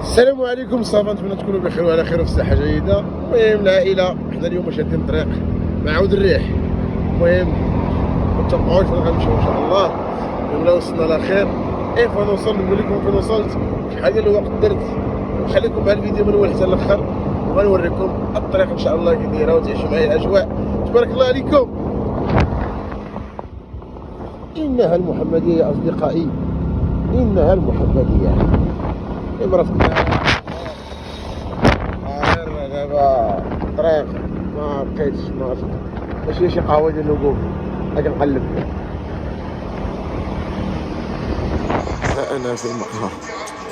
السلام عليكم. صافا نتمنى تكونوا بخير وعلى خير وفي صحه جيده. المهم العائله حنا اليوم شادين الطريق مع عود الريح. المهم ما تتوقعوش فين غنمشيو ان شاء الله. ولا وصلنا على خير. فين نوصل نقول لكم فين وصلت، شحال ديال الوقت درت. نخليكم مع الفيديو من الاول حتى الاخر وغنوريكم الطريق ان شاء الله كي دايره وتعيشوا معايا الاجواء. تبارك الله عليكم. انها المحمديه يا اصدقائي، انها المحمديه. مرات غير دابا الطريق ما بقيتش ماشي شي قهوه ديال الوقوف. هاكا نقلب انا في المقهى.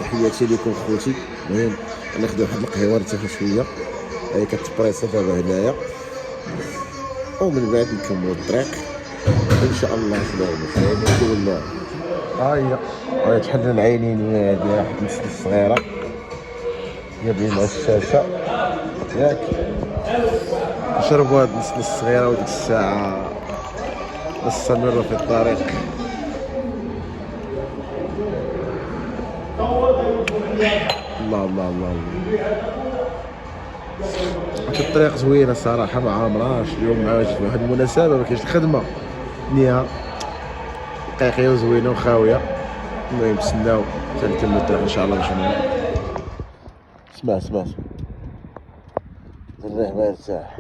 تحياتي لكم خوتي. المهم غناخدو واحد القهوه نرتاحو شويه، هي كتبريصا دابا هنايا، ومن بعد نكملو الطريق ان شاء الله. شنو ولا هاي تحلل العينين ديال واحد المسكه الصغيره جايبين مع الشاشه ياك. نشربوا هاد المسكه الصغيره وديك الساعه نستمر في الطريق. الله الله الله هاد الطريق زوينه صراحه، ما عامراش اليوم مع واحد المناسبه ما كاينش الخدمه نيها دقيقيه وزوينه وخاويه. المهم نتسناو حتى نكملو الطريق ان شاء الله باش اسمع الريح ما يرتاح.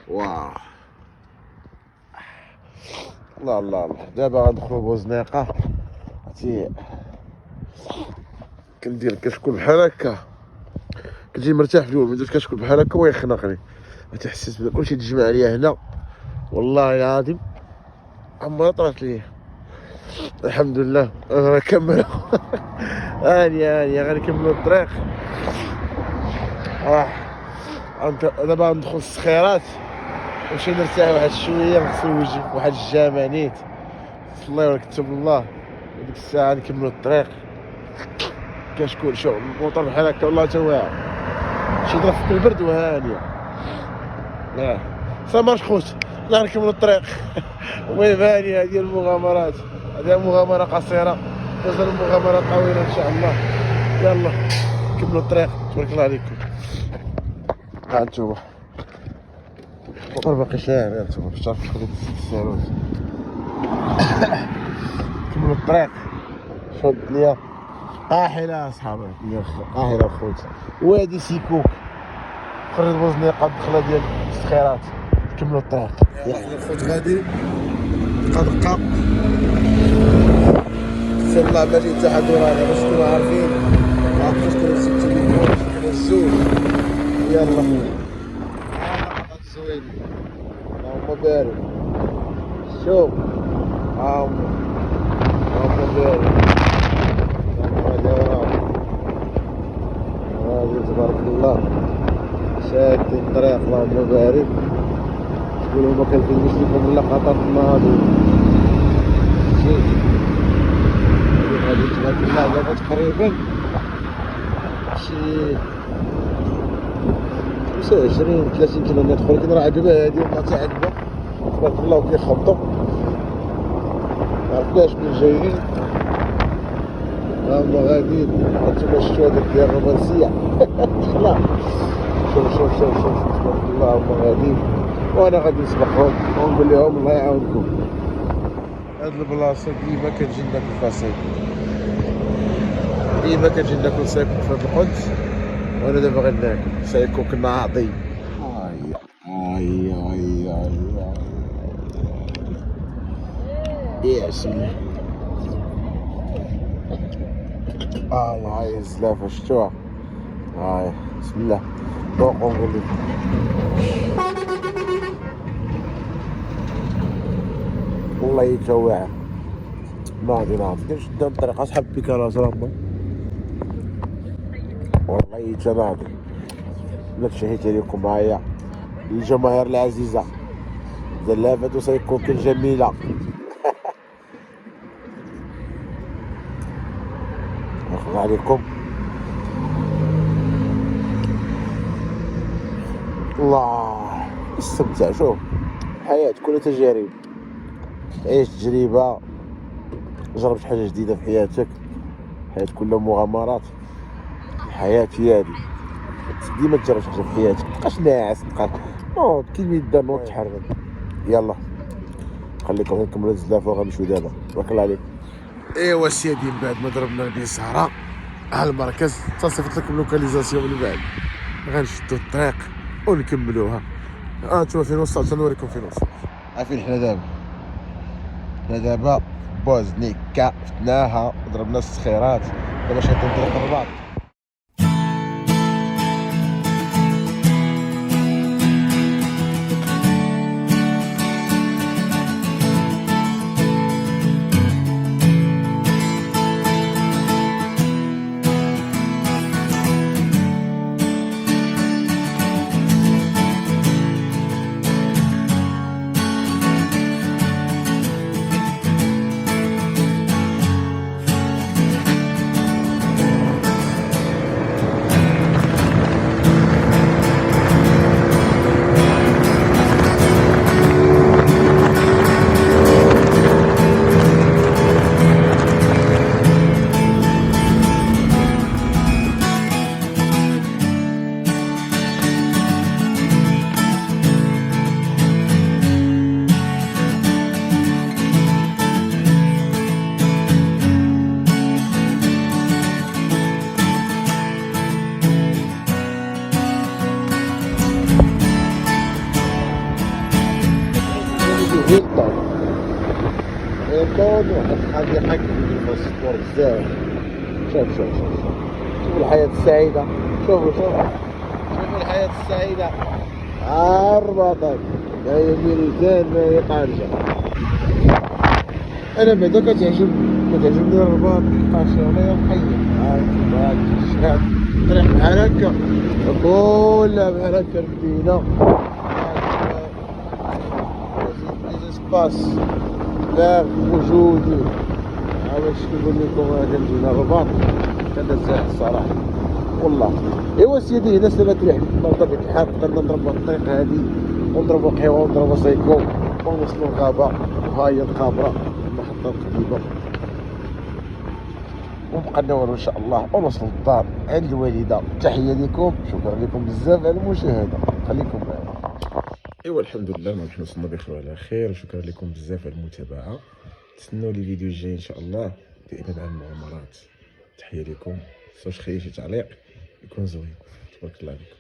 واه الله الله الله. دابا غندخلو بوزنيقه. عرفتي كندير كشكول بحال هكا، كنجي مرتاح في الاول، ملي درت كشكول بحال هكا ويخنقني، عرفتي حسيت بدا كلشي تجمع عليا هنا. والله العظيم عمرها طرات ليا. الحمد لله غنكملو هانيه غنكملو الطريق. دابا ندخل السخيرات ونمشي نرتاح واحد شويه، نغسل وجهي واحد الجامانيت الله ونكتب الله. وديك الساعه نكملو الطريق. كشكون شوف الموطور بحال هكا والله تا واعر، شي ضرب في البرد وهانيه. ساماش خوت لا نكملو الطريق. المهم هانيه ديال المغامرات، هذه مغامره قصيره تظل مغامره طويله ان شاء الله. يلا نكملو الطريق. تبارك الله عليكم. ها انتوما الموطور باقي شاعل، ها انتوما باش تعرفوا شحال تستاهلوش. نكملو الطريق. شوف الدنيا قاحله اصحابي، الدنيا قاحله خوتي. وادي سيكوك خرج بوزنيقه الدخله ديال السخيرات. نكملو الطريق. يلا الخوت غادي دقه سير الله ما جيت حتى حد ورانا باش تكونوا عارفين. ما عرفتوش كون نسيت التليفون كنا الزوج. يلا زوين اللهم بارك. شوف اللهم بارك. هذا تبارك الله شادين الطريق اللهم بارك. تقولوا ما كنفهموش لكم الا خطر الماضي. هذه تبارك الله دابا تقريبا شي 25 30 كيلومتر، ولكن راه عقبه هادي وقعت عقبه تبارك الله وكيخبطوا. معرفناش منين جايين، هما غاديين. هانتوما شفتوا هذاك ديال الرومانسيه. لا شوف تبارك الله هما غاديين وانا غادي نسبقهم ونقول لهم الله يعاونكم. هاد البلاصه ديما كنجي ناكل فيها سايكل، ديما كنجي ناكل سايكل في هاد القدس، وانا دابا غناكل سايكل ناضي. يا بسم الله. هاي الزلافه شفتوها. هاي بسم الله ذوقوا نقول لكم. والله يتواعر ناضي كنمشي قدام الطريق اصحاب البيكاراج راهم والله يتناضي. لا تشهيت عليكم معايا الجماهير العزيزه زلافه وسيكون جميله. ناخذ عليكم الله استمتع. شوف الحياة كلها تجارب، عيش تجربة، جربت حاجة جديدة في حياتك. الحياة كلها مغامرات. حياتي هادي ديما تجرب شي حاجه في حياتك، متبقاش ناعس، تبقى نوض كيما يدا نوض تحرك. يلا خليكم نكملوا الزلافه وغنمشيو دابا. بارك الله عليك. ايوا سيدي، من بعد ما ضربنا البيساره على المركز تصيفط لكم لوكاليزاسيون. من بعد غنشدو الطريق ونكملوها. نتوما فين وصلت، نوريكم فين وصلت. عارفين حنا دابا بوزنيكا فتناها ضربنا السخيرات، دابا شادين طريق الرباط. هيلتون واحد الحديقة كيدير السبور بزاف. شوف الحياة السعيدة، شوفوا الحياة السعيدة. الرباطات ما هي ميريتان ما هي طارجة. أنا بعدا كتعجبني الرباط، مكيبقاش أنايا محير. هاك الشعب طريق بحال هكا كلها بحال هكا مدينة. ليزاسباس لا وجودي. باش نقول لكم كنجينا الرباط كنزاح الصراحه والله. ايوا سيدي، هنا سلامات ريح بطبيعة الحال قدرنا نضربوا الطريق هادي ونضربوا قهوه ونضربوا سايكو ونوصلوا الغابه. وها هي الخابره المحطه القديمه، وبقى والو ان شاء الله ونوصلوا للدار عند الوالده. تحيه لكم، شكرا لكم بزاف على المشاهده، خليكم معنا. ايوا الحمد لله ما حنا وصلنا بخير وعلى خير، وشكرا لكم بزاف على المتابعه. تسنوا لي الفيديو الجاي ان شاء الله دائما عن المغامرات. تحيه لكم، متنساوش خلي شي تعليق يكون زوين. تبارك الله عليكم.